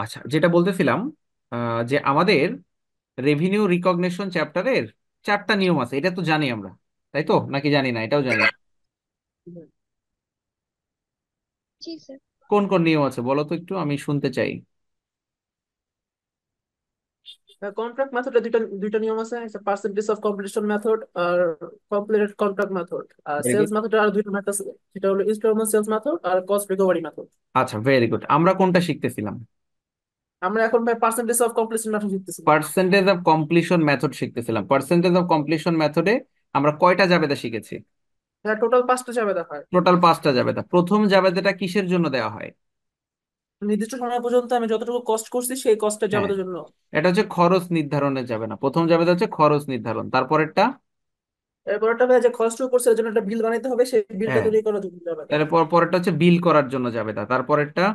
আচ্ছা, যেটা বলতেছিলাম, যে আমাদের রেভিনিউ রিকগনিশন চ্যাপ্টারের 4টা নিয়ম আছে, এটা তো জানি আমরা, তাই তো? নাকি জানি না? এটাও জানি। জি স্যার। কোন কোন নিয়ম আছে বলো তো একটু, আমি শুনতে চাই। কন্ট্রাক্ট মেথডে দুইটা দুইটা নিয়ম আছে, একটা পার্সেন্টেজ অফ কমপ্লিশন মেথড আর কমপ্লিটেড কন্ট্রাক্ট মেথড। আর ভেরি সেলস গুড। মেথডে আর দুইটা মেথড আছে, সেটা হলো ইনস্টলমেন্ট সেলস মেথড আর কস্ট রিকভারি মেথড। আচ্ছা, ভেরি গুড। আমরা কোনটা শিখতেছিলাম? আমরা এখন ভাই পার্সেন্টেজ অফ কমপ্লিশন মেথড শিখতেছিলাম। পার্সেন্টেজ অফ কমপ্লিশন মেথড শিখতেছিলাম। পার্সেন্টেজ অফ কমপ্লিশন মেথডে আমরা কয়টা জাবেদা শিখেছি? হ্যাঁ, টোটাল 5টা যাবে দেখায়। টোটাল 5টা জাবেদা। প্রথম জাবেদাটা কিসের জন্য দেওয়া হয়? নির্দিষ্ট সময় পর্যন্ত আমি যতটুকু কস্ট করছি সেই কস্টের হ্যাঁ, যাবে জন্য। এটা হচ্ছে খরচ নির্ধারণের যাবে না। প্রথম জাবেদা হচ্ছে খরচ নির্ধারণ। তারপরেরটা? এরপর একটা ভাই যে খরচ করছে এর জন্য একটা বিল বানাইতে হবে, সেই বিলটা হ্যাঁ, তৈরি করার জন্য যাবে। তাহলে পরেরটা হচ্ছে বিল করার জন্য জাবেদা। তারপরেরটা?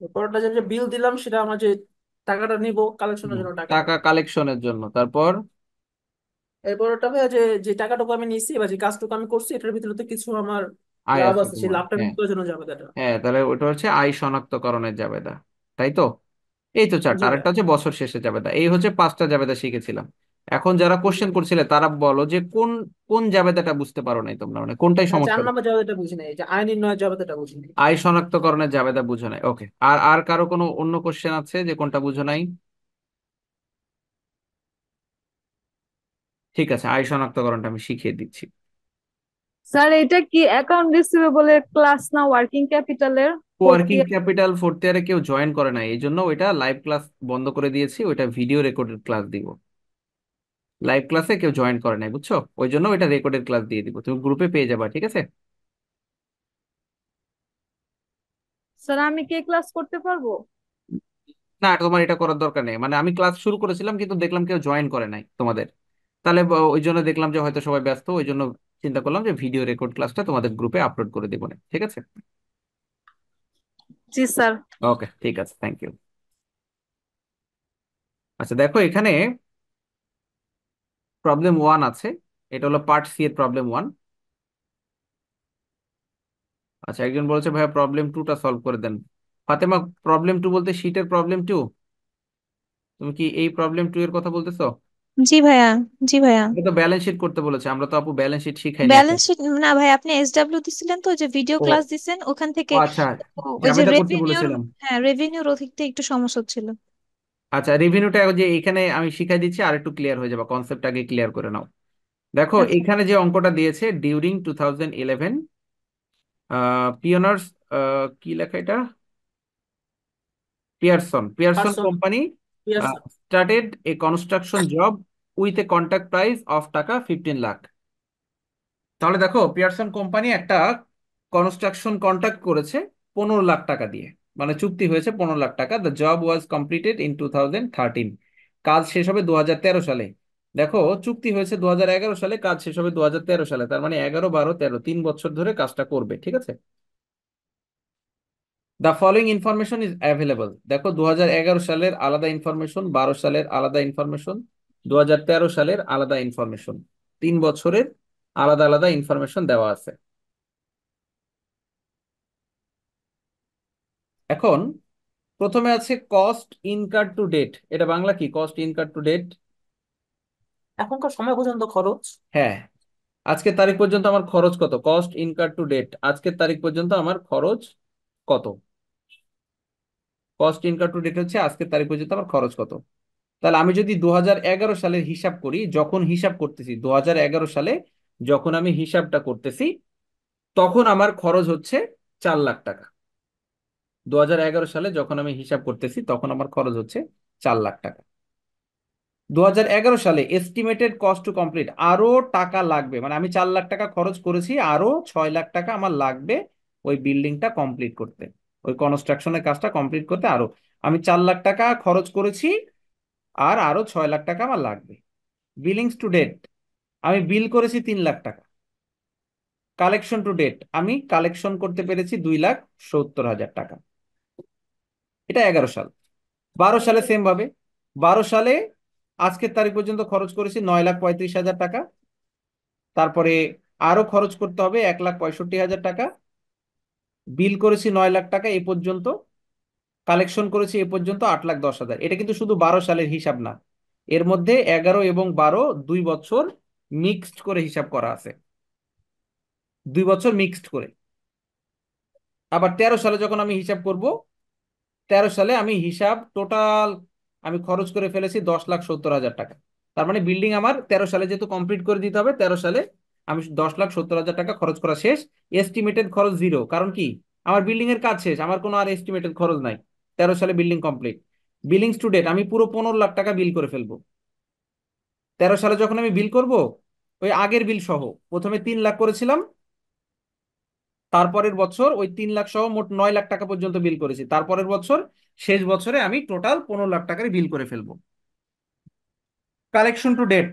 এরপরটা যে বিল দিলাম সেটা আমরা যে টাকাটা নিব কালেকশনের জন্য টাকাটা। টাকা কালেকশনের জন্য। তারপর? এরপর ওটা ভাই যে যে টাকাটুকু আমি নিছি বা যে কাজটুকু আমি করছি এটার ভিতরে তো কিছু আমার আয় লাভ আছে আছে, সেই তোমার, লাভটা হ্যাঁ। বিল করার জন্য যাবে এটা। হ্যাঁ, তাহলে ওটা হচ্ছে আয় শনাক্তকরণের জাবেদা, তাই তো? এই তো 4টা। জি ভাই। আরেকটা হচ্ছে বছর শেষে জাবেদা। এই হচ্ছে 5টা জাবেদা শিখেছিলাম। এখন যারা জি কোশ্চেন ভাই। করছিলে তারা বলো যে কোন কোন জাবেদাটা বুঝতে পারো নাই তোমরা, মানে কোনটাই হ্যাঁ, চার সমস্যা হলো? নম্বর জাবেদাটা বুঝি নাই, যে আয় নির্ণয়ের জাবেদাটা বুঝি নাই। আয় শনাক্তকরণের জাবেদা বুঝো নাই, ওকে। আর আর কারো কোনো অন্য কোশ্চেন আছে যে কোনটা বুঝো নাই? ঠিক আছে, আয় শনাক্তকরণটা আমি শিখিয়ে দিচ্ছি। স্যার এটা কি অ্যাকাউন্ট রিসিভেবলের ক্লাস না ওয়ার্কিং ক্যাপিটালের ফোর্থ ওয়ার্কিং ইয়ার? ক্যাপিটাল 4th ইয়ারে কেউ জয়েন করে নাই, এই জন্য ওইটা লাইভ ক্লাস বন্ধ করে দিয়েছি। ওইটা ভিডিও রেকর্ডেড ক্লাস দিব। লাইভ ক্লাসে কেউ জয়েন করে নাই, বুঝছো? ওই জন্য ওইটা রেকর্ডেড ক্লাস দিয়ে দিব, তুমি গ্রুপে পেয়ে যাবা, ঠিক আছে? স্যার আমি কি ক্লাস করতে পারবো? না, তোমার এটা করার দরকার নেই। মানে আমি ক্লাস শুরু করেছিলাম কিন্তু দেখলাম কেউ জয়েন করে নাই তোমাদের। তাহলে ওই জন্য দেখলাম যে হয়তো সবাই ব্যস্ত, ওই জন্য চিন্তা করলাম যে ভিডিও রেকর্ড ক্লাসটা তোমাদের গ্রুপে আপলোড করে দেবো না, ঠিক আছে? জি স্যার। ওকে, ঠিক আছে, থ্যাংক ইউ। আচ্ছা, দেখো এখানে প্রবলেম 1 আছে। এটা হলো পার্ট সি এর প্রবলেম 1। আচ্ছা, একজন বলেছে ভাইয়া প্রবলেম 2টা সলভ করে দেন। ফাতেমা, প্রবলেম 2 বলতে শীটের প্রবলেম 2? তুমি কি এই প্রবলেম 2 এর কথা বলতেছো? জি ভাইয়া। জি ভাইয়া। এটা তো ব্যালেন্স শিট করতে বলেছে, আমরা তো আপু ব্যালেন্স শিট শিখাইনি এখন। ব্যালেন্স শিট না ভাই, আপনি এসডব্লিউ দিছিলেন তো, ওই যে ভিডিও ও, ক্লাস দিছেন ওখান ও থেকে। আচ্ছা, ওই যে জাবেদা করতে রেভিনিউর, বলেছিলাম। হ্যাঁ রেভিনিউর ওদিকটা একটু সমস্যা ছিল। আচ্ছা, রিভিনিউটা যে এখানে আমি শিখাই দিচ্ছি, আর একটু ক্লিয়ার হয়ে যাবে, কনসেপ্ট আগে ক্লিয়ার করে নাও। দেখো আচ্ছা। এখানে যে অঙ্কটা দিয়েছে, ডিউরিং 2011 পিওনার্স, কি লেখা এটা, Pearson Pearson person. Company yes. Started a construction job with a contract price of টাকা 15 লাখ। তাহলে দেখো পিয়ারসন কোম্পানি একটা কনস্ট্রাকশন কন্ট্রাক্ট করেছে 15 লাখ টাকা দিয়ে, মানে চুক্তি হয়েছে 15 লাখ টাকা। The job was completed in 2013। কাজ শেষ হবে 2013 সালে। দেখো চুক্তি হয়েছে 2011 সালে, কাজ শেষ হবে 2013 সালে, তার মানে 11, 12, 13, 3 বছর ধরে কাজটা করবে, ঠিক আছে? The following information is available. দেখো 2011 সালের আলাদা ইনফরমেশন, 12 সালের আলাদা ইনফরমেশন, 2013 সালের আলাদা ইনফরমেশন, 3 বছরের আলাদা আলাদা ইনফরমেশন দেওয়া আছে। এখন প্রথমে আছে কস্ট ইনকার টু ডেট। এটা বাংলা কি, কস্ট ইনকার টু ডেট? এখনকার সময় পর্যন্ত খরচ। হ্যাঁ, আজকের তারিখ পর্যন্ত আমার খরচ কত, কস্ট ইনকার টু ডেট, আজকের তারিখ পর্যন্ত আমার খরচ কত? কস্ট ইনকার টু ডেট হচ্ছে আজকের তারিখ পর্যন্ত আমার খরচ কত। তাহলে আমি যদি 2011 সালের হিসাব করি, যখন হিসাব করতেছি 2011 সালে, যখন আমি হিসাবটা করতেছি তখন আমার খরচ হচ্ছে 4 লাখ টাকা। 2011 সালে যখন আমি হিসাব করতেছি তখন আমার খরচ হচ্ছে 4 লাখ টাকা। 2011 সালে এস্টিমেটেড কস্ট টু কমপ্লিট, আরো টাকা লাগবে, মানে আমি 4 লাখ টাকা খরচ করেছি, আরো 6 লাখ টাকা আমার লাগবে ওই বিল্ডিংটা কমপ্লিট করতে, ওই কনস্ট্রাকশনের কাজটা কমপ্লিট করতে। আরো আমি 4 লাখ টাকা খরচ করেছি, আর আরো 6 লাখ টাকা আমার লাগবে। বিলিংস টু ডেট, আমি বিল করেছি 3 লাখ টাকা। কালেকশন টু ডেট, আমি কালেকশন করতে পেরেছি 2,70,000 টাকা। এটা 11 সাল। 12 সালে সেম ভাবে, 12 সালে আজকের তারিখ পর্যন্ত খরচ করেছি 9,35,000 টাকা। তারপরে আরো খরচ করতে হবে 1,65,000 টাকা। বিল করেছি 9 লাখ টাকা এই পর্যন্ত। কালেকশন করেছি এ পর্যন্ত 8,10,000। এটা কিন্তু শুধু 12 সালের হিসাব না, এর মধ্যে 11 এবং 12 2 বছর মিক্সড করে হিসাব করা আছে, 2 বছর মিক্সড করে। আবার 13 সালে যখন আমি হিসাব করব, 13 সালে আমি হিসাব টোটাল আমি খরচ করে ফেলেছি 10,70,000 টাকা। তার মানে বিল্ডিং আমার 13 সালে যেহেতু কমপ্লিট করে দিতে হবে, 13 সালে আমি 10,70,000 টাকা খরচ করা শেষ। এস্টিমেটেড খরচ জিরো, কারণ কি আমার বিল্ডিং এর কাজ শেষ, আমার কোনো আর এস্টিমেটেড খরচ নাই। 13 সালে বিল্ডিং কমপ্লিট। বিলিং স্টুডেন্ট আমি পুরো 15,00,000 টাকা বিল করে ফেলবো। 13 সালে যখন আমি বিল করব, ওই আগের বিল সহ প্রথমে 3 লাখ করেছিলাম, তারপরের বছর ওই 3 লাখ সহ মোট 9 লাখ টাকা পর্যন্ত বিল করেছি। তারপরের বছর শেষ বছরে আমি টোটাল 15 লাখ টাকার বিল করে ফেলবো। কালেকশন টু ডেট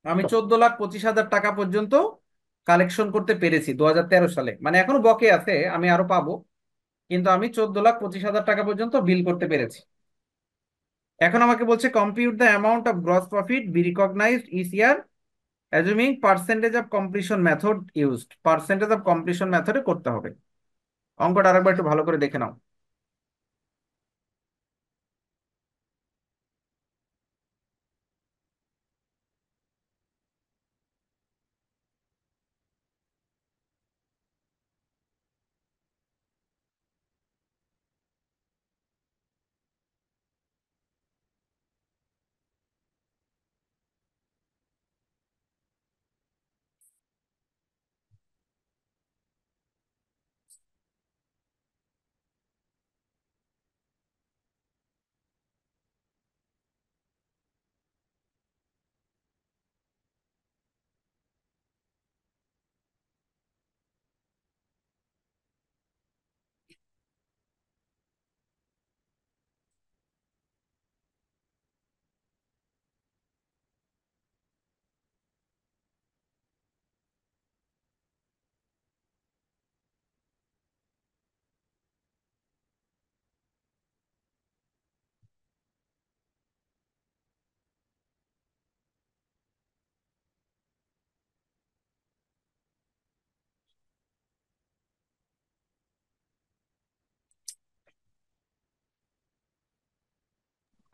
আমি 14,25,000 টাকা পর্যন্ত কালেকশন করতে পেরেছি 2013 সালে, মানে এখনো বকে আছে, আমি আরো পাবো, কিন্তু আমি 14,25,000 টাকা পর্যন্ত বিল করতে পেরেছি। এখন আমাকে বলছে compute the amount of gross profit be recognized each year assuming percentage of completion method used. Percentage of completion মেথডে করতে হবে। অঙ্কটা আরেকবার একটু ভালো করে দেখে নাও।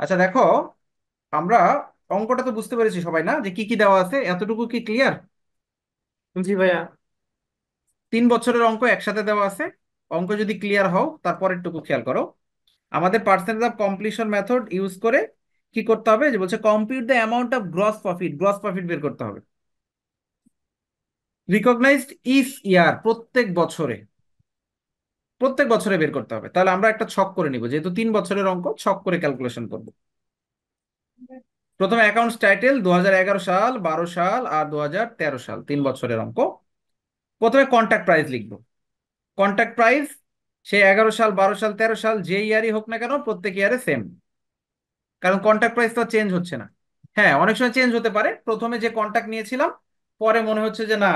আচ্ছা দেখো, আমরা অঙ্কটা তো বুঝতে পেরেছি সবাই না, যে কি কি দেওয়া আছে, এতটুকু কি ক্লিয়ার? জি ভাইয়া। 3 বছরের অঙ্ক একসাথে দেওয়া আছে। অঙ্ক যদি ক্লিয়ার হও তারপরেরটুকু খেয়াল করো। আমাদের percentage of completion method use করে কি করতে হবে, যে বলছে compute the amount of gross profit, gross profit বের করতে হবে রিকগনাইজড ইচ ইয়ার, প্রত্যেক বছরে, প্রত্যেক বছরে বের করতে হবে। তাহলে আমরা একটা ছক করে নিব, যেহেতু 3 বছরের অঙ্ক, ছক করে ক্যালকুলেশন করব। প্রথমে অ্যাকাউন্টস টাইটেল 2011 সাল, 12 সাল আর 2013 সাল, 3 বছরের অঙ্ক। প্রথমে কন্ট্রাক্ট প্রাইস লিখবো। কন্ট্রাক্ট প্রাইস সে 11 সাল, 12 সাল, 13 সাল যে ইয়ারই হোক না কেন, প্রত্যেক ইয়ারে সেম, কারণ কন্ট্রাক্ট প্রাইস তো চেঞ্জ হচ্ছে না। হ্যাঁ, অনেক সময় চেঞ্জ হতে পারে, প্রথমে যে কন্ট্রাক্ট নিয়েছিলাম পরে মনে হচ্ছে যে না,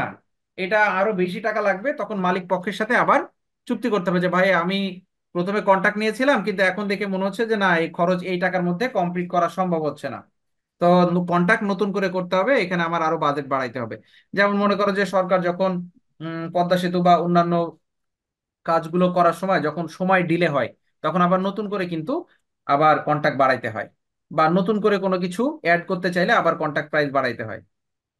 এটা আরো বেশি টাকা লাগবে, তখন মালিক পক্ষের সাথে আবার চুক্তি করতে হবে যে ভাই আমি প্রথমে কন্ট্রাক্ট নিয়েছিলাম কিন্তু এখন দেখে মনে হচ্ছে যে না, এই খরচ এই টাকার মধ্যে কমপ্লিট করা সম্ভব হচ্ছে না, তো কন্ট্রাক্ট নতুন করে করতে হবে, এখানে আমার আরো বাজেট বাড়াইতে হবে। যেমন মনে করো যে সরকার যখন পদ্মা সেতু বা অন্যান্য কাজগুলো করার সময় যখন সময় ডিলে হয়, তখন আবার নতুন করে কিন্তু আবার কন্ট্রাক্ট বাড়াইতে হয়, বা নতুন করে কোনো কিছু অ্যাড করতে চাইলে আবার কন্ট্রাক্ট প্রাইস বাড়াইতে হয়।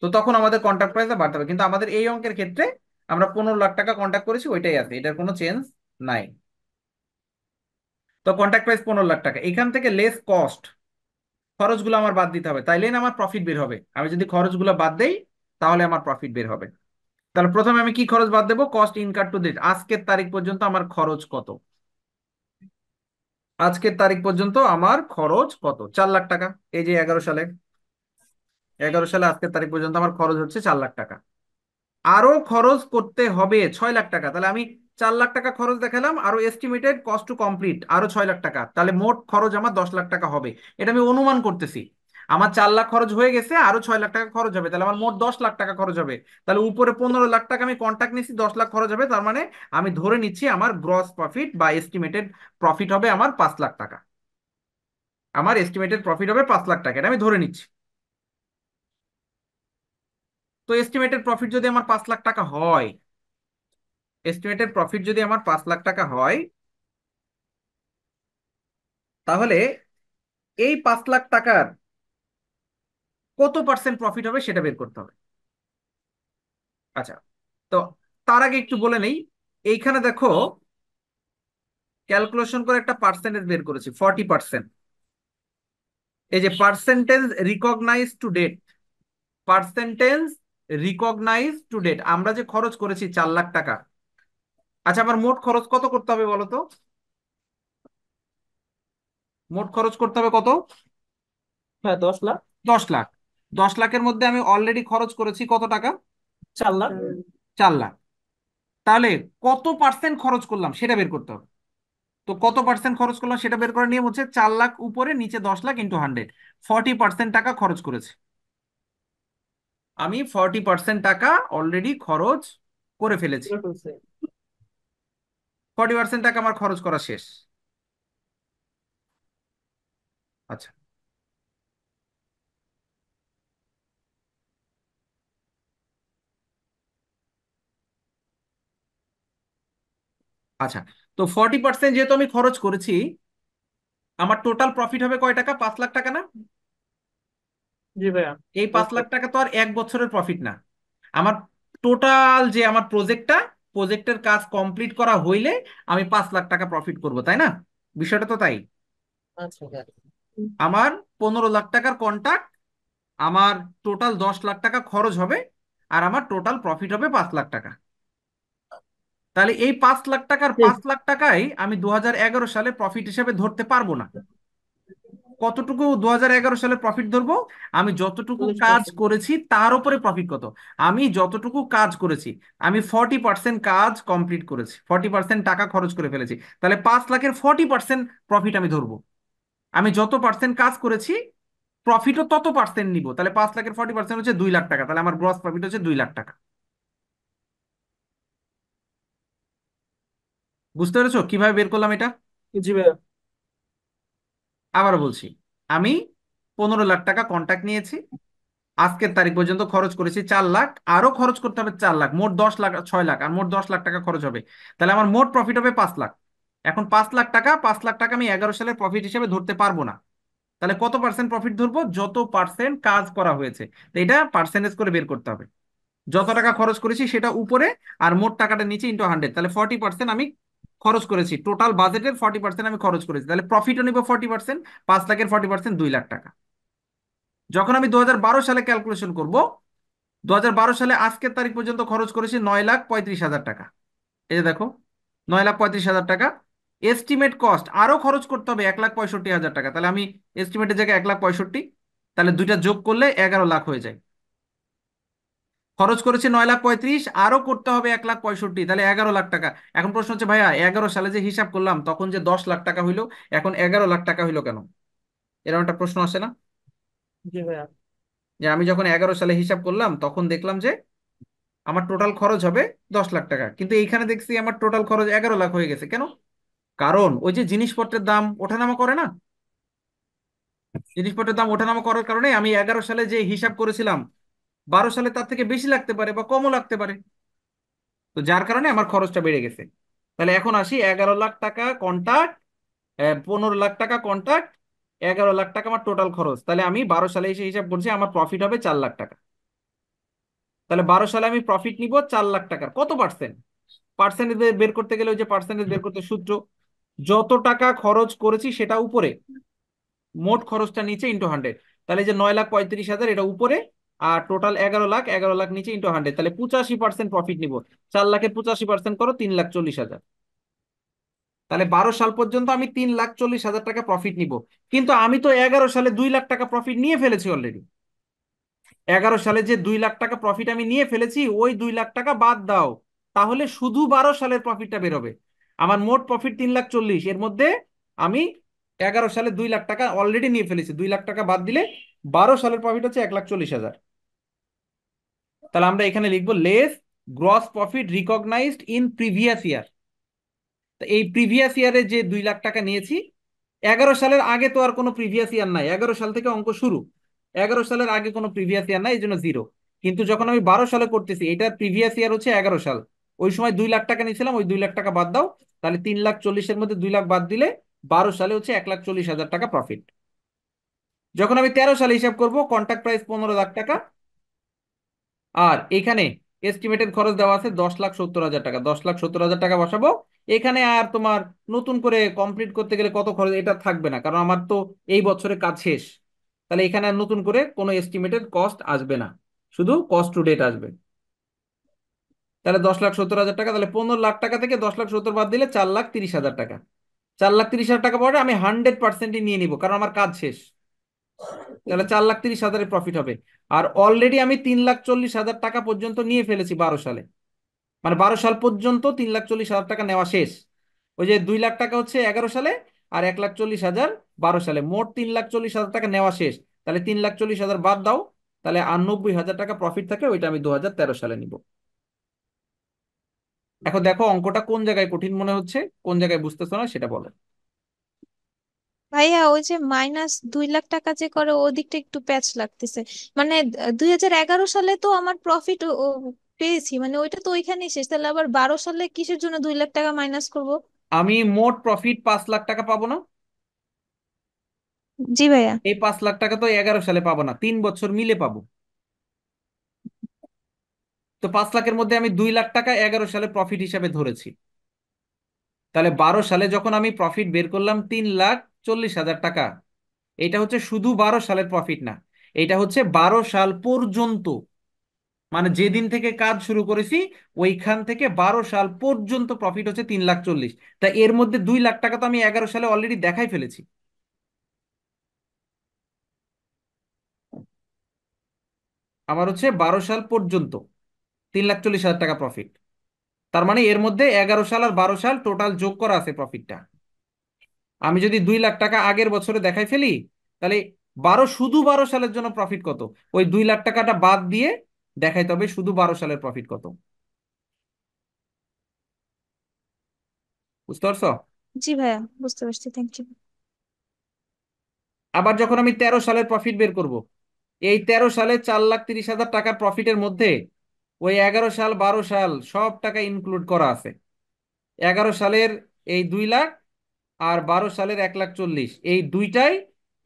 তো তখন আমাদের কন্ট্রাক্ট প্রাইসটা বাড়তে হবে, কিন্তু আমাদের এই অঙ্কের ক্ষেত্রে আমরা 15 লাখ টাকা কন্ট্রাক্ট করেছি, ওইটাই আছে, এটার কোনো চেঞ্জ নাই। তো কন্ট্রাক্ট প্রাইস 15 লাখ টাকা, এখান থেকে লেস কস্ট, খরচগুলো আমার বাদ দিতে হবে, তাইলে না আমার প্রফিট বের হবে। আমি যদি খরচগুলো বাদ দেই তাহলে আমার প্রফিট বের হবে। তাহলে প্রথমে আমি কি খরচ বাদ দেবো, কস্ট ইনকার টু ডেট, আজকের তারিখ পর্যন্ত আমার খরচ কত, আজকের তারিখ পর্যন্ত আমার খরচ কত, 4 লাখ টাকা। এই যে 11 সালে, 11 সালে আজকের তারিখ পর্যন্ত আমার খরচ হচ্ছে 4 লাখ টাকা। আরো খরচ করতে হবে 6 লাখ টাকা, তাহলে আমি 4 লাখ টাকা খরচ দেখালাম, আরো এস্টিমেটেড কস্ট টু কমপ্লিট আরো 6 লাখ টাকা, তাহলে মোট খরচ আমার 10 লাখ টাকা হবে। এটা আমি অনুমান করতেছি, আমার 4 লাখ খরচ হয়ে গেছে, আরো 6 লাখ টাকা খরচ হবে, তাহলে আমার মোট 10 লাখ টাকা খরচ হবে। তাহলে উপরে 15 লাখ টাকা আমি কন্ট্রাক্ট নিচ্ছি, 10 লাখ খরচ হবে, তার মানে আমি ধরে নিচ্ছি আমার গ্রস প্রফিট বা এস্টিমেটেড প্রফিট হবে আমার 5 লাখ টাকা। আমার এস্টিমেটেড প্রফিট হবে 5 লাখ টাকা, এটা আমি ধরে নিচ্ছি। তো এস্টিমেটেড প্রফিট যদি আমার 5 লাখ টাকা হয়, এস্টিমেটেড প্রফিট যদি আমার 5 লাখ টাকা হয়, তাহলে এই 5 লাখ টাকার কত পার্সেন্ট প্রফিট হবে সেটা বের করতে হবে। আচ্ছা, তো তার আগে একটু বলে নেই, এইখানে দেখো ক্যালকুলেশন করে একটা পার্সেন্টেজ বের করেছি 40%। এই যে percentage recognize to date, percentage recognize to date, আমরা যে খরচ করেছি 4 লাখ টাকা। আচ্ছা, আমার মোট খরচ কত করতে হবে বলো তো? মোট খরচ করতে হবে কত? হ্যাঁ, 10 লাখ। 10 লাখ। 10 লাখের মধ্যে আমি অলরেডি খরচ করেছি কত টাকা? 4 লাখ। 4 লাখ। তাহলে কত পার্সেন্ট খরচ করলাম সেটা বের করতে হবে। তো কত পার্সেন্ট খরচ করলাম সেটা বের করার নিয়ম হচ্ছে 4 লাখ উপরে নিচে 10 লাখ ইন্টু 100। 40% টাকা খরচ করেছি আমি, 40% টাকা অলরেডি খরচ করে ফেলেছি। করে ফেলছে। 40% টাকা আমার খরচ করা শেষ। আচ্ছা, আচ্ছা, তো 40% যেহেতু আমি খরচ করেছি, আমার টোটাল প্রফিট হবে কয় টাকা? 5 লাখ টাকা না? জি ভাইয়া। এই পাঁচ 10 লাখ লাখ। টাকা তো আর 1 বছরের প্রফিট না। আমার টোটাল যে আমার প্রজেক্টের কাজ কমপ্লিট করা হইলে আমি 5 লাখ টাকা প্রফিট করব, তাই না? বিষয়টা তো তাই। আচ্ছা ভাইয়া। আমার 15 লাখ টাকার কন্ট্রাক্ট, আমার টোটাল 10 লাখ টাকা খরচ হবে, আর আমার টোটাল প্রফিট হবে 5 লাখ টাকা। তাহলে এই 5 লাখ টাকার জি। 5 লাখ টাকাই আমি 2011 সালে প্রফিট হিসেবে ধরতে পারবো না। কতটুকু 2011 সালে প্রফিট ধরবো? আমি যতটুকু কাজ 40%। করেছি তার উপরে প্রফিট কত? আমি যতটুকু কাজ করেছি, আমি 40% কাজ কমপ্লিট করেছি, 40% টাকা খরচ করে ফেলেছি, তাহলে 5 লাখের 40% প্রফিট আমি ধরবো। আমি যত পার্সেন্ট কাজ করেছি প্রফিটও তত পার্সেন্ট নিব, তাহলে 5 লাখের 40% হচ্ছে 2 লাখ টাকা, তাহলে আমার গ্রস প্রফিট হচ্ছে 2 লাখ টাকা। বুঝতে পেরেছো কিভাবে বের করলাম এটা? জি ভাইয়া। আবার বলছি, আমি 15 লাখ টাকা কন্ট্রাক্ট নিয়েছি, আজকের তারিখ পর্যন্ত খরচ করেছি 4 লাখ, আরো খরচ করতে হবে 4 লাখ, মোট 10 লাখ, 6 লাখ, আর মোট 10 লাখ টাকা খরচ হবে। তাহলে আমার মোট প্রফিট হবে 5 লাখ। এখন 5 লাখ টাকা, 5 লাখ টাকা আমি 11 সালের প্রফিট হিসেবে ধরতে পারবো না। তাহলে কত পার্সেন্ট প্রফিট ধরবো? যত পার্সেন্ট কাজ করা হয়েছে। তো এটা পার্সেন্টেজ করে বের করতে হবে। যত টাকা খরচ করেছি সেটা উপরে, আর মোট টাকাটা নিচে ইন্টু 100। তাহলে 40% আমি খরচ করেছি, টোটাল বাজেটের 40% আমি খরচ করেছি, তাহলে প্রফিটও নিব 40%। 5 লাখের 40% 2 লাখ টাকা। যখন আমি 2012 সালে ক্যালকুলেশন করব, 2012 সালে আজকের তারিখ পর্যন্ত খরচ করেছি 9,35,000 টাকা। এই যে দেখো, 9,35,000 টাকা। এস্টিমেট কস্ট আরো খরচ করতে হবে 1,65,000 টাকা, তাহলে আমি এস্টিমেটের জায়গায় 1,65,000, তাহলে দুইটা যোগ করলে 11 লাখ হয়ে যায়। খরচ করেছে 9,35,000, আরো করতে হবে 1,65,000, তাহলে 11 লাখ টাকা। এখন প্রশ্ন হচ্ছে, ভাইয়া 11 সালে যে হিসাব করলাম তখন যে 10 লাখ টাকা হইলো, এখন 11 লাখ টাকা হইলো কেন? এরকম একটা প্রশ্ন আসে না? জি ভাইয়া। যে আমি যখন 11 সালে হিসাব করলাম তখন দেখলাম যে আমার টোটাল খরচ হবে 10 লাখ টাকা, কিন্তু এইখানে দেখছি আমার টোটাল খরচ 11 লাখ হয়ে গেছে কেন? কারণ ওই যে জিনিসপত্রের দাম ওঠানামা করে না, জিনিসপত্রের দাম ওঠানামা করার কারণে আমি 11 সালে যে হিসাব করেছিলাম 12 সালে তার থেকে বেশি লাগতে পারে বা কমও লাগতে পারে, তো যার কারণে আমার খরচটা বেড়ে গেছে। তাহলে এখন আসি, 11 লাখ টাকা কন্ট্রাক্ট, 15 লাখ টাকা কন্ট্রাক্ট, 11 লাখ টাকা আমার টোটাল খরচ, তাহলে আমি 12 সালে এসে হিসাব করছি আমার প্রফিট হবে 4 লাখ টাকা। তাহলে 12 সালে আমি প্রফিট নিব 4 লাখ টাকার কত পার্সেন্ট? পার্সেন্টেজ বের করতে গেলে ওই যে পার্সেন্টেজ বের করতে সূত্র, যত টাকা খরচ করেছি সেটা উপরে, মোট খরচটা নিচে ইন্টু 100। তাহলে যে 9,35,000 এটা উপরে, আর টোটাল 11 লাখ, 11 লাখ নিচে ইন্টু 100, তাহলে 85% প্রফিট নিব। 4 লাখের 85% করো 3,40,000। তাহলে 12 সাল পর্যন্ত আমি 3,40,000 টাকা প্রফিট নিব। কিন্তু আমি তো 11 সালে 2 লাখ টাকা প্রফিট নিয়ে ফেলেছি অলরেডি। 11 সালে যে 2 লাখ টাকা প্রফিট আমি নিয়ে ফেলেছি, ওই 2 লাখ টাকা বাদ দাও, তাহলে শুধু 12 সালের প্রফিটটা বেরোবে। আমার মোট প্রফিট 3,40,000, এর মধ্যে আমি 11 সালে 2 লাখ টাকা অলরেডি নিয়ে ফেলেছি, 2 লাখ টাকা বাদ দিলে 12 সালের প্রফিট হচ্ছে 1,40,000। তাহলে আমরা এখানে লিখবো less gross profit recognized in previous year. এই প্রিভিয়াস ইয়ারে যে 2 লাখ টাকা নিয়েছি, 11 সালের আগে তো আর কোনো প্রিভিয়াস ইয়ার নাই, 11 সাল থেকে অঙ্ক শুরু, 11 সালের আগে কোনো প্রিভিয়াস ইয়ার নাই, এই জন্য 0। কিন্তু যখন আমি 12 সালে করতেছি, এটার প্রিভিয়াস ইয়ার হচ্ছে 11 সাল, ওই সময় 2 লাখ টাকা নিয়েছিলাম, ওই 2 লাখ টাকা বাদ দাও, তাহলে 3,40,000-এর মধ্যে 2 লাখ বাদ দিলে 12 সালে হচ্ছে 1,40,000 টাকা প্রফিট। যখন আমি 13 সালে হিসাব করব, কন্ট্রাক্ট প্রাইস 15 লাখ টাকা, আর এখানে এস্টিমেটেড খরচ দেওয়া আছে 10,70,000 টাকা, 10,70,000 টাকা বসাবো। এখানে আর তোমার নতুন করে কমপ্লিট করতে গেলে কত খরচ এটা থাকবে না, কারণ আমার তো এই বছরে কাজ শেষ। তাহলে এখানে আর নতুন করে কোনো এস্টিমেটেড কস্ট আসবে না, শুধু কস্ট টু ডেট আসবে। তাহলে 10,70,000 টাকা, তাহলে 15 লাখ টাকা থেকে 10,70,000 বাদ দিলে 4,30,000 টাকা। 4,30,000 টাকা পরে আমি 100%ই নিয়ে নিব, কারণ আমার কাজ শেষ। তাহলে 4,30,000 প্রফিট হবে। আর অলরেডি আমি 3,40,000 টাকা পর্যন্ত নিয়ে ফেলেছি 12 সালে, মানে 12 সাল পর্যন্ত 3,40,000 টাকা নেওয়া শেষ। ওই যে 2 লাখ টাকা হচ্ছে 11 সালে, আর 1,40,000 12 সালে, মোট 3,40,000 টাকা নেওয়া শেষ। তাহলে 3,40,000 বাদ দাও, তাহলে আর 90,000 টাকা প্রফিট থাকে, ওইটা আমি 2013 সালে নিব। এখন দেখো অঙ্কটা কোন জায়গায় কঠিন মনে হচ্ছে, কোন জায়গায় বুঝতেছো না সেটা বলো। ভাইয়া ওই যে -2 লাখ টাকা যে করে ওদিকটা একটু প্যাচ লাগতেছে। মানে 2011 সালে তো আমার প্রফিট পেয়েছি, মানে ওইটা তো ওইখানেই শেষ, তাহলে আবার 12 সালে কিসের জন্য 2 লাখ টাকা মাইনাস করব? আমি মোট প্রফিট 5 লাখ টাকা পাবো না? জি ভাইয়া। এই 5 লাখ টাকা তো 11 সালে পাবো না, 3 বছর মিলে পাবো। তো 5 লাখের মধ্যে আমি 2 লাখ টাকা 11 সালে প্রফিট হিসাবে ধরেছি। তাহলে 12 সালে যখন আমি প্রফিট বের করলাম 3,40,000 টাকা, এটা হচ্ছে শুধু 12 সালের প্রফিট না, এটা হচ্ছে 12 সাল পর্যন্ত, মানে যেদিন থেকে কাজ শুরু করেছি ওইখান থেকে 12 সাল পর্যন্ত প্রফিট হচ্ছে 3,40,000। তা এর মধ্যে 2 লাখ টাকা তো আমি 11 সালে অলরেডি দেখাই ফেলেছি। আমার হচ্ছে 12 সাল পর্যন্ত 3,40,000 টাকা প্রফিট। তার মানে এর মধ্যে 11 সাল আর 12 সাল টোটাল যোগ করা আছে প্রফিটটা। আমি যদি 2 লাখ টাকা আগের বছরে দেখাই ফেলি, তাহলে শুধু 12 সালের জন্য প্রফিট কত, ওই 2 লাখ টাকাটা বাদ দিয়ে দেখাইতে হবে শুধু 12 সালের প্রফিট কত। বুঝতে পারছো? জি ভাইয়া, বুঝতে পারছি, থ্যাংক ইউ। আবার যখন আমি 13 সালের প্রফিট বের করব, এই 13 সালে 4,30,000 টাকার প্রফিটের মধ্যে ওই 11 সাল 12 সাল সব টাকা ইনক্লুড করা আছে। 11 সালের এই 2 লাখ আর 12 সালের 1,40,000, এই দুইটাই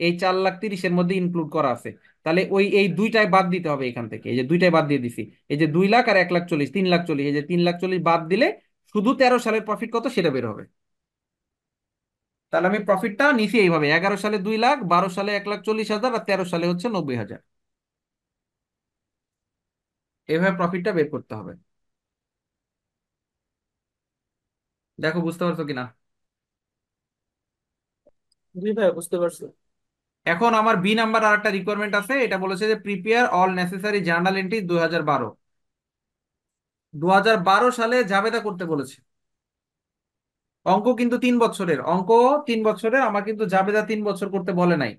এই 4,30,000-এর মধ্যে ইনক্লুড করা আছে। তাহলে ওই এই দুইটাই বাদ দিতে হবে এখান থেকে, এই যে দুইটাই বাদ দিয়ে দিছি, এই যে 2 লাখ আর 1,40,000, 3,40,000, এই যে 3,40,000 বাদ দিলে শুধু 13 সালের প্রফিট কত সেটা বের হবে। তাহলে আমি প্রফিটটা নিছি এইভাবে, 11 সালে 2 লাখ, 12 সালে 1,40,000, আর 13 সালে হচ্ছে 90,000। এইভাবে প্রফিটটা বের করতে হবে। দেখো বুঝতে পারছো কিনা। জি ভাইয়া, বুঝতে পারছি। এখন আমার বি নাম্বার আর একটা রিকোয়ারমেন্ট আছে, এটা বলেছে যে prepare all necessary journal entry 2012। 2012 সালে জাবেদা করতে বলেছে। অঙ্ক কিন্তু 3 বছরের, অঙ্ক 3 বছরের, আমার কিন্তু জাবেদা 3 বছর করতে বলে নাই।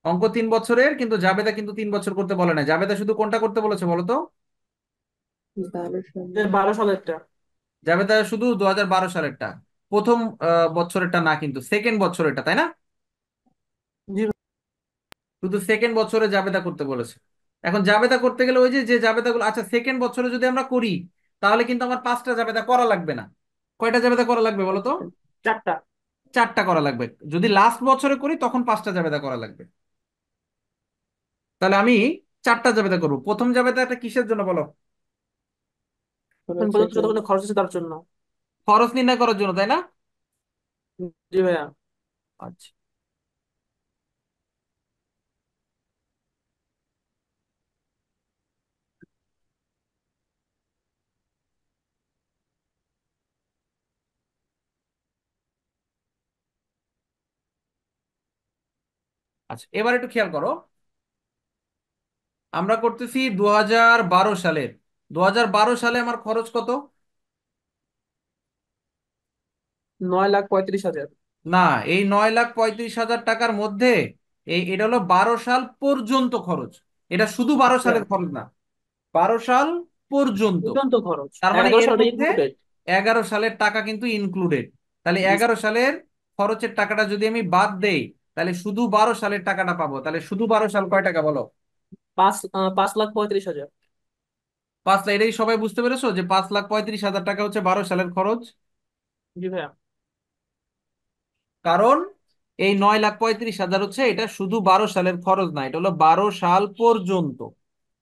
অঙ্ক 3 বছরের, কিন্তু জাবেদা কিন্তু 3 বছর করতে বলে নাই। জাবেদা শুধু কোনটা করতে বলেছে বলো তো? 12 সালেরটা। জাবেদা শুধু 2012 সালেরটা, প্রথম বছরেরটা না, কিন্তু সেকেন্ড বছরেরটা, তাই না? জি শুধু সেকেন্ড বছরে জাবেদা করতে বলেছে। এখন জাবেদা করতে গেলে ওই যে যে জাবেদাগুলো, আচ্ছা সেকেন্ড বছরে যদি আমরা করি তাহলে কিন্তু আমার 5টা জাবেদা করা লাগবে না। কয়টা জাবেদা করা লাগবে বলো তো? 4টা। 4টা করা লাগবে। যদি লাস্ট বছরে করি তখন 5টা জাবেদা করা লাগবে। তাহলে আমি 4টা জাবেদা করবো। প্রথম জাবেদাটা কিসের জন্য বলো? এখন পর্যন্ত যতক্ষণ খরচ আছে তার জন্য। খরচ নির্ণয় করার জন্য, তাই না? জি ভাইয়া। আচ্ছা, আচ্ছা এবার একটু খেয়াল করো, আমরা করতেছি 2012 সালের। 2012 সালে আমার খরচ কত? 9,35,000। না, এই 9,35,000 টাকার মধ্যে এটা হলো 12 সাল পর্যন্ত খরচ। এটা শুধু 12 সালের আচ্ছা, খরচ না, 12 সাল পর্যন্ত। চূড়ান্ত খরচ তার মানে 11 এর সালটা মধ্যে ইনক্লুডেড। 11 সালের টাকা কিন্তু ইনক্লুডেড। তাহলে 11 সালের খরচের টাকাটা যদি আমি বাদ দেই, তাহলে শুধু 12 সালের টাকাটা পাবো। তাহলে শুধু 12 সাল কয় টাকা বলো? 5,35,000। 5 লাখ। এটাই সবাই বুঝতে পেরেছো যে 5,35,000 টাকা হচ্ছে 12 সালের খরচ। জি ভাইয়া। কারণ এই 9,35,000 হচ্ছে এটা শুধু 12 সালের খরচ না, এটা হলো 12 সাল পর্যন্ত।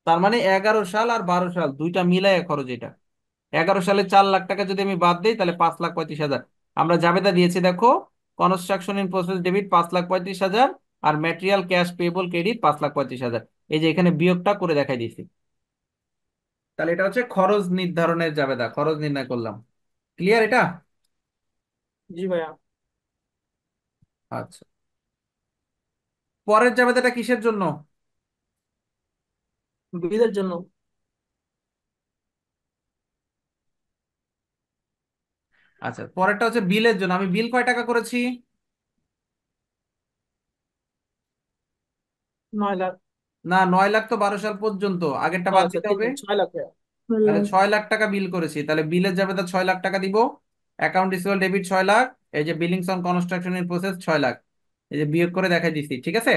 তার মানে 11 সাল আর 12 সাল দুইটা মিলায় খরচ এটা। 11 সালে 4 লাখ টাকা যদি আমি বাদ দিই তাহলে 5,35,000। আমরা জাবেদা দিয়েছি দেখো, কনস্ট্রাকশন ইন প্রসেস ডেবিট 5,35,000 আর ম্যাটেরিয়াল ক্যাশ পেয়েবল ক্রেডিট 5,35,000। এই যে এখানে বিয়োগটা করে দেখাই দিয়েছি। তাহলে এটা হচ্ছে খরচ নির্ধারণের জাবেদা, খরচ নির্ণয় করলাম। ক্লিয়ার এটা? জি ভাইয়া। আচ্ছা, পরের জাবেদাটা কিসের জন্য? বিলের জন্য। আচ্ছা, পরেরটা হচ্ছে বিলের জন্য। আমি বিল কয় টাকা করেছি? 9 লাখ। না, 9 লাখ তো 12 সাল পর্যন্ত, আগেরটা বাদ আচ্ছা দিতে হবে। 6 লাখ ভাইয়া। তাহলে বললাম 6 লাখ টাকা বিল করেছি, তাহলে বিলের যাবে তা 6 লাখ টাকা দিব। Account receivable debit 6 lakh. এই যে billings on construction in process 6 lakh. এই যে বিয়োগ করে দেখাই দিচ্ছি, ঠিক আছে?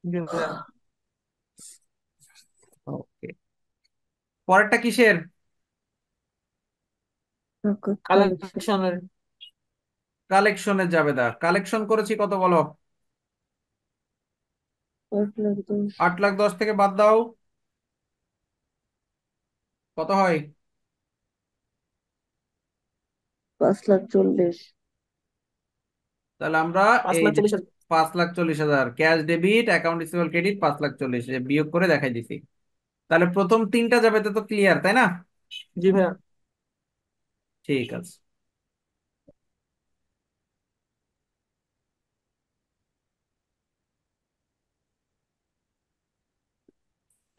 জি ভাইয়া। ওকে, পরেরটা কিসের? কালেকশন কালেকশনের। কালেকশনের যাবে দা। কালেকশন করেছি কত বলো? 8,10,000 8,10,000 থেকে বাদ দাও, কত হয়? 5,40,000 তাহলে আমরা পাঁচ এই লাখ যে চল্লিশ হাজার 5,40,000 cash debit account receivable credit 5,40,000 বিয়োগ করে দেখাই দিছি। তাহলে প্রথম তিনটা যাবে তো ক্লিয়ার, তাই না? জি ভাইয়া। ঠিক আছে।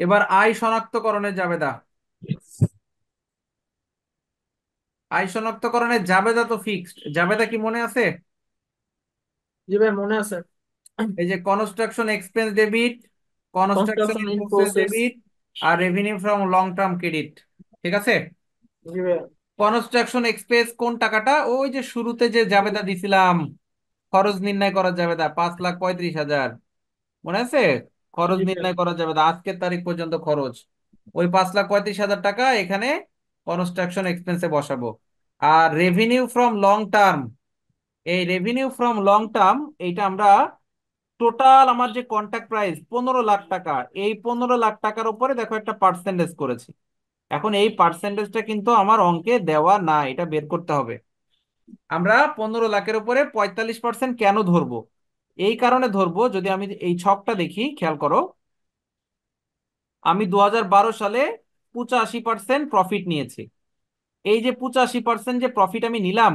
এবার আয় শনাক্তকরণের জাবেদা। আয় শনাক্তকরণের জাবেদা তো ফিক্সড, জাবেদা কি মনে আছে? জি ভাইয়া মনে আছে। এই যে construction expense debit, construction construction in in process process. Debit, আর revenue from long term credit. ঠিক আছে? জি ভাইয়া। কনস্ট্রাকশন এক্সপেন্স কোন টাকাটা? ওই যে শুরুতে যে জাবেদা দিছিলাম, খরচ নির্ণয় করা জাবেদা 5,35,000, মনে আছে? খরচ জি ভাইয়া। নির্ণয় করা জাবেদা আজকের তারিখ পর্যন্ত খরচ, ওই 5,35,000 টাকা এখানে কনস্ট্রাকশন এক্সপেন্সে বসাবো। আর রেভিনিউ ফ্রম লং টার্ম, এই রেভিনিউ ফ্রম লং টার্ম এইটা আমরা টোটাল আমার যে কন্ট্রাক্ট প্রাইস 15 লাখ টাকা, এই 15 লাখ টাকার উপরে দেখো একটা পার্সেন্টেজ করেছি। এখন এই পার্সেন্টেজটা কিন্তু আমার অঙ্কে দেওয়া না, এটা বের করতে হবে। আমরা 15 লাখের উপরে 45% কেন ধরবো? এই কারণে ধরবো, যদি আমি এই ছকটা দেখি, খেয়াল করো, আমি 2012 সালে 85% প্রফিট নিয়েছি। এই যে 85% যে প্রফিট আমি নিলাম,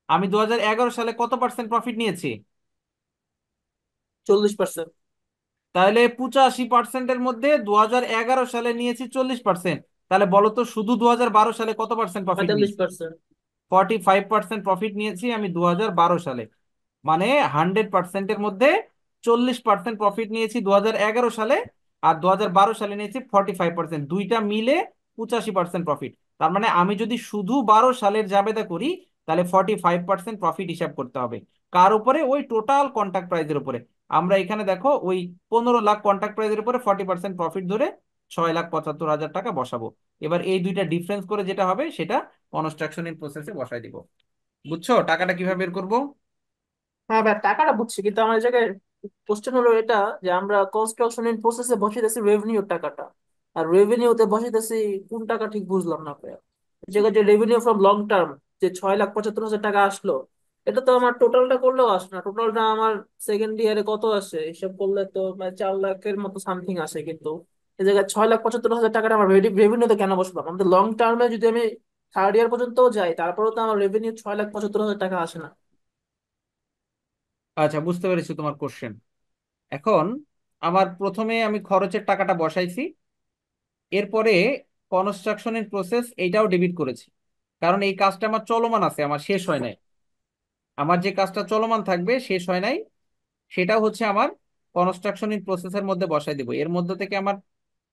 আমি 2011 সালে কত পার্সেন্ট প্রফিট নিয়েছি? 40%। তাহলে 85%-এর মধ্যে 2011 সালে নিয়েছি 40%। তাহলে বলো তো শুধু 2012 সালে কত পার্সেন্ট প্রফিট নিয়েছি? 45%। 45% প্রফিট নিয়েছি আমি 2012 সালে। মানে 100%-এর মধ্যে 40% প্রফিট নিয়েছি 2011 সালে, আর 2012 সালে নিয়েছি 45%, দুইটা মিলে 85% প্রফিট। তার মানে আমি যদি শুধু 12 সালের জাবেদা করি তাহলে 45% প্রফিট হিসাব করতে হবে। কার উপরে? ওই টোটাল কন্ট্রাক্ট প্রাইজের উপরে। আমরা এখানে দেখো ওই 15 লাখ কন্ট্রাক্ট প্রাইজের উপরে 40% প্রফিট ধরে 6,75,000 টাকা বসাবো। এবার এই দুইটা ডিফারেন্স করে যেটা হবে সেটা কনস্ট্রাকশন ইন প্রসেসে বসাই দিব। বুঝছো টাকাটা কিভাবে বের করব? হ্যাঁ ভাই টাকাটা বুঝছি, কিন্তু আমার এই জায়গায় কোশ্চেন হলো এটা যে আমরা কনস্ট্রাকশন ইন প্রসেসে বসাইতেছি রেভিনিউর টাকাটা, আর রেভিনিউতে বসাইতেছি কোন টাকা ঠিক বুঝলাম না ভাই। এই জায়গায় যে রেভিনিউ ফ্রম লং টার্ম যে 6,75,000 টাকা আসলো, এটা তো আমার টোটালটা করলেও আসে না। টোটালটা আমার সেকেন্ড ইয়ারে কত আসে হিসাব করলে তো মানে 4 লাখের মতো সামথিং আসে, কিন্তু এই জায়গায় 6,75,000 টাকাটা আমার রেভিনিউতে কেন বসলাম? আমাদের লং টার্মে যদি আমি থার্ড ইয়ার পর্যন্ত যাই তারপরেও তো আমার রেভিনিউ 6,75,000 টাকা আসে না। আচ্ছা, বুঝতে পেরেছি তোমার কোশ্চেন। এখন আমার প্রথমে আমি খরচের টাকাটা বসাইছি, এরপরে কনস্ট্রাকশনের প্রসেস এইটাও ডেবিট করেছি, কারণ এই কাজটা আমার চলমান আছে, আমার শেষ হয় নাই। আমার যে কাজটা চলমান থাকবে, শেষ হয় নাই, সেটাও হচ্ছে আমার কনস্ট্রাকশন ইন প্রসেসের মধ্যে বসাই দেবো। এর মধ্যে থেকে আমার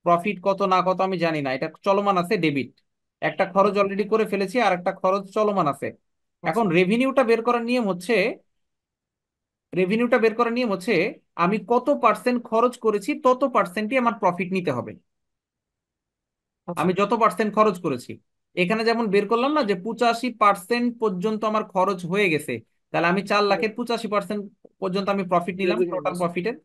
প্রফিট কত না কত আমি জানি না, এটা চলমান আছে, ডেবিট। একটা খরচ আচ্ছা। অলরেডি করে ফেলেছি আর একটা খরচ চলমান আছে। এখন আচ্ছা। রেভিনিউটা বের করার নিয়ম হচ্ছে আমি কত পার্সেন্ট খরচ করেছি তত পার্সেন্টই আমার প্রফিট নিতে হবে। আচ্ছা। আমি যত পার্সেন্ট খরচ করেছি, এখানে যেমন বের করলাম না যে 85% পর্যন্ত আমার খরচ হয়ে গেছে, তাহলে আমি 4 লাখের 85% পর্যন্ত আমি প্রফিট নিলাম রেভিনিউ টোটাল আছে। প্রফিটের।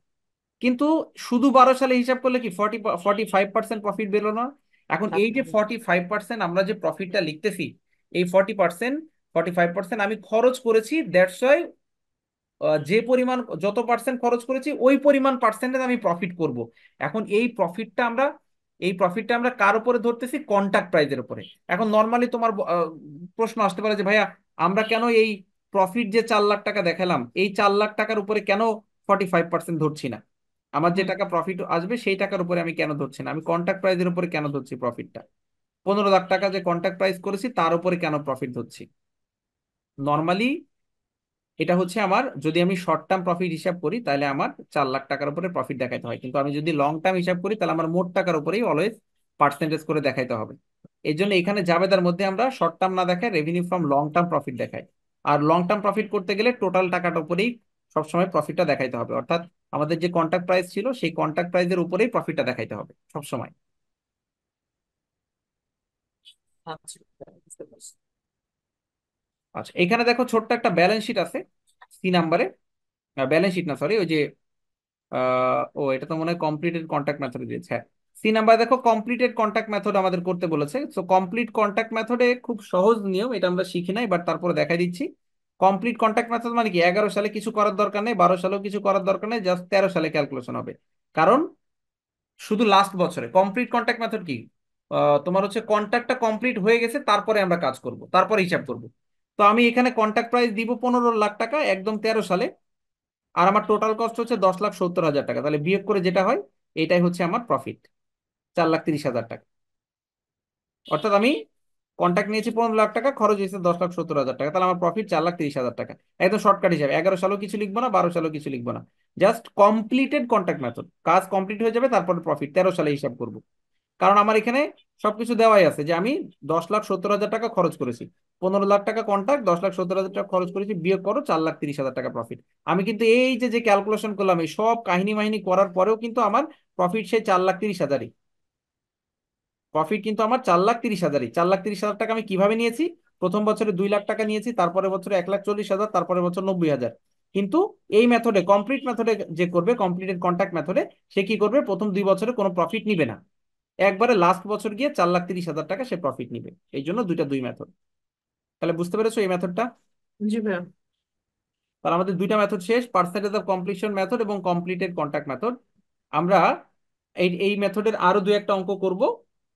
কিন্তু শুধু 12 সালে হিসাব করলে কি 45% প্রফিট বেরো না? এখন এই যে 45% আমরা যে প্রফিটটা লিখতেছি, এই 45% আমি খরচ করেছি, দ্যাটস ওয়াই যে পরিমাণ যত পার্সেন্ট খরচ করেছি ওই পরিমাণ পার্সেন্টেজ আমি প্রফিট করব। এখন এই প্রফিটটা আমরা কার উপরে ধরতেছি? কন্ট্রাক্ট প্রাইজের উপরে। এখন নর্মালি তোমার প্রশ্ন আসতে পারে যে ভাইয়া আমরা কেন এই প্রফিট যে 4 লাখ টাকা দেখালাম এই 4 লাখ টাকার উপরে কেন 45% ধরছি না? আমার যে হুম। টাকা প্রফিট আসবে সেই টাকার উপরে আমি কেন ধরছি না? আমি কন্ট্রাক্ট প্রাইজের উপরে কেন ধরছি প্রফিটটা? 15 লাখ টাকা যে কন্ট্রাক্ট প্রাইস করেছি তার উপরে কেন প্রফিট ধরছি? নর্মালি এটা হচ্ছে আমার, যদি আমি শর্ট টার্ম প্রফিট হিসাব করি তাহলে আমার 4 লাখ টাকার উপরে প্রফিট দেখাইতে হয়, কিন্তু আমি যদি লং টার্ম হিসাব করি তাহলে আমার মোট টাকার উপরেই অলওয়েজ পার্সেন্টেজ করে দেখাইতে হবে। এই জন্য এখানে জাবেদার মধ্যে আমরা শর্ট টার্ম না দেখাই, revenue from long term profit দেখাই। আর লং টার্ম প্রফিট করতে গেলে টোটাল টাকাটার উপরেই সবসময় প্রফিটটা দেখাইতে হবে, অর্থাৎ আমাদের যে কন্ট্রাক্ট প্রাইস ছিল সেই কন্ট্রাক্ট প্রাইসের উপরেই প্রফিটটা দেখাইতে হবে সবসময়। আচ্ছা, বুঝতে পারছি। আচ্ছা, এখানে দেখো ছোট্ট একটা ব্যালেন্স শিট আছে সি নাম্বারে, ব্যালেন্স শিট না সরি, ওই যে এটা তো মনে হয় কমপ্লিটেড কন্ট্যাক্ট মেথড দিয়েছে। হ্যাঁ, সি নাম্বার দেখো কমপ্লিটেড কন্ট্যাক্ট মেথড আমাদের করতে বলেছে। সো কমপ্লিট কন্ট্যাক্ট মেথডে খুব সহজ নিয়ম, এটা আমরা শিখি নাই বাট তারপরে দেখাই দিচ্ছি। কমপ্লিট কন্ট্যাক্ট মেথড মানে কি? 11 সালে কিছু করার দরকার নেই, 12 সালেও কিছু করার দরকার নেই, জাস্ট 13 সালে ক্যালকুলেশন হবে। কারণ শুধু লাস্ট বছরে কমপ্লিট কন্ট্যাক্ট মেথড কি, তোমার হচ্ছে কন্ট্যাক্টটা কমপ্লিট হয়ে গেছে তারপরে আমরা কাজ করব, তারপরে হিসাব করব। তো আমি এখানে কন্ট্যাক্ট প্রাইস দিব 15 লাখ টাকা একদম 13 সালে, আর আমার টোটাল কস্ট হচ্ছে 10,70,000 টাকা, তাহলে বিয়োগ করে যেটা হয় এটাই হচ্ছে আমার প্রফিট, 4,30,000 টাকা। অর্থাৎ আমি কন্ট্যাক্ট নিয়েছি 15 লাখ টাকা, খরচ হয়েছে 10,70,000 টাকা, তাহলে আমার প্রফিট 4,30,000 টাকা। একদম শর্টকাট হিসাবে 11 সালেও কিছু লিখবো না, 12 সালেও কিছু লিখবো না, জাস্ট কমপ্লিটেড কন্ট্যাক্ট মেথড, কাজ কমপ্লিট হয়ে যাবে তারপরে প্রফিট 13 সালে হিসাব করব। কারণ আমার এখানে সবকিছু দেওয়াই আছে যে আমি 10,70,000 টাকা খরচ করেছি, 15 লাখ টাকা কন্ট্যাক্ট, 10,70,000 টাকা খরচ করেছি, বিয়োগ করো 4,30,000 টাকা প্রফিট। আমি কিন্তু এই যে যে ক্যালকুলেশন করলাম এই সব কাহিনী মাহিনী করার পরেও কিন্তু আমার প্রফিট সেই 4,30,000-ই। প্রফিট কিন্তু আমার 4,30,000-ই। 4,30,000 টাকা আমি কিভাবে নিয়েছি? প্রথম বছরে 2 লাখ টাকা নিয়েছি, তারপরে বছরে 1,40,000, তারপরে বছর 90,000। কিন্তু এই মেথডে কমপ্লিট মেথডে যে করবে, কমপ্লিটেড কন্ট্যাক্ট মেথডে, সে কি করবে? প্রথম 2 বছরে কোনো প্রফিট নিবে না, একবারে লাস্ট বছর গিয়ে 4,30,000 টাকা সে প্রফিট নিবে। এই জন্য দুই মেথড। তাহলে বুঝতে পেরেছো এই মেথডটা? জি ভাইয়া। তাহলে আমাদের 2টা মেথড শেষ, পার্সেন্টেজ অফ কমপ্লিশন মেথড এবং কমপ্লিটেড কন্ট্যাক্ট মেথড। আমরা এই এই মেথডের আরো 2-1টা অঙ্ক করব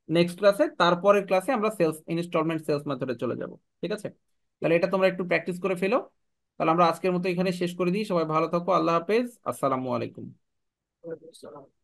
নেক্সট ক্লাসে, তারপরের ক্লাসে আমরা ইনস্টলমেন্ট সেলস মেথডে চলে যাব। ঠিক আছে, তাহলে এটা তোমরা একটু প্র্যাকটিস করে ফেলো। তাহলে আমরা আজকের মতো এখানে শেষ করে দিই। সবাই ভালো থাকো, আল্লাহ হাফেজ, আসসালামু আলাইকুম। ওয়ালাইকুম আসসালাম।